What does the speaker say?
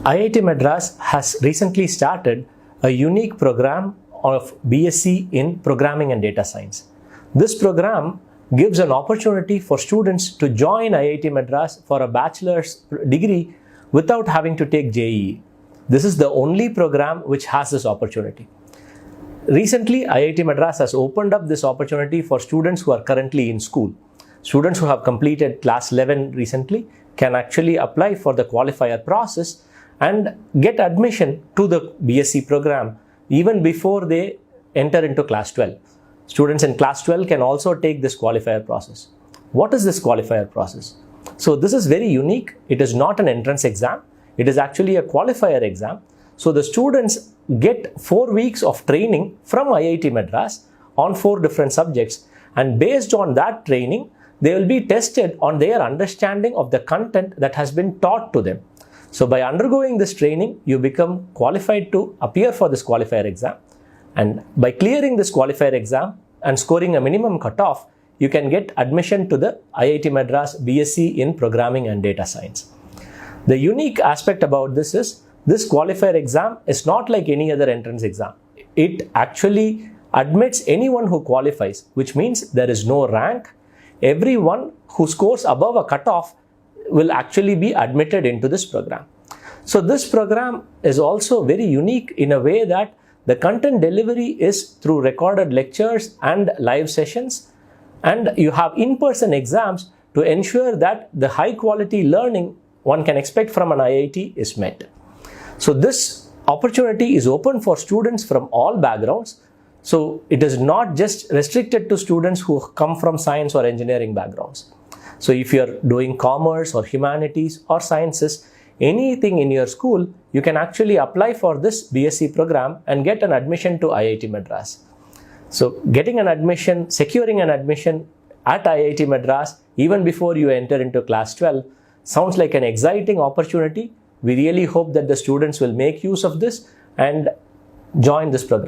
IIT Madras has recently started a unique program of B.Sc in Programming and Data Science. This program gives an opportunity for students to join IIT Madras for a bachelor's degree without having to take JEE. This is the only program which has this opportunity. Recently, IIT Madras has opened up this opportunity for students who are currently in school. Students who have completed class 11 recently can actually apply for the qualifier process and get admission to the B.Sc program even before they enter into class 12. Students in class 12 can also take this qualifier process. What is this qualifier process? So this is very unique. It is not an entrance exam. It is actually a qualifier exam. So the students get 4 weeks of training from IIT Madras on 4 different subjects, and based on that training, they will be tested on their understanding of the content that has been taught to them. So by undergoing this training, you become qualified to appear for this qualifier exam. And by clearing this qualifier exam and scoring a minimum cutoff, you can get admission to the IIT Madras B.Sc in Programming and Data Science. The unique aspect about this is, this qualifier exam is not like any other entrance exam. It actually admits anyone who qualifies, which means there is no rank. Everyone who scores above a cutoff will actually be admitted into this program. So this program is also very unique in a way that the content delivery is through recorded lectures and live sessions, and you have in-person exams to ensure that the high quality learning one can expect from an IIT is met. So this opportunity is open for students from all backgrounds. So it is not just restricted to students who come from science or engineering backgrounds. So if you're doing commerce or humanities or sciences, anything in your school, you can actually apply for this B.Sc program and get an admission to IIT Madras. So getting an admission, securing an admission at IIT Madras even before you enter into class 12 sounds like an exciting opportunity. We really hope that the students will make use of this and join this program.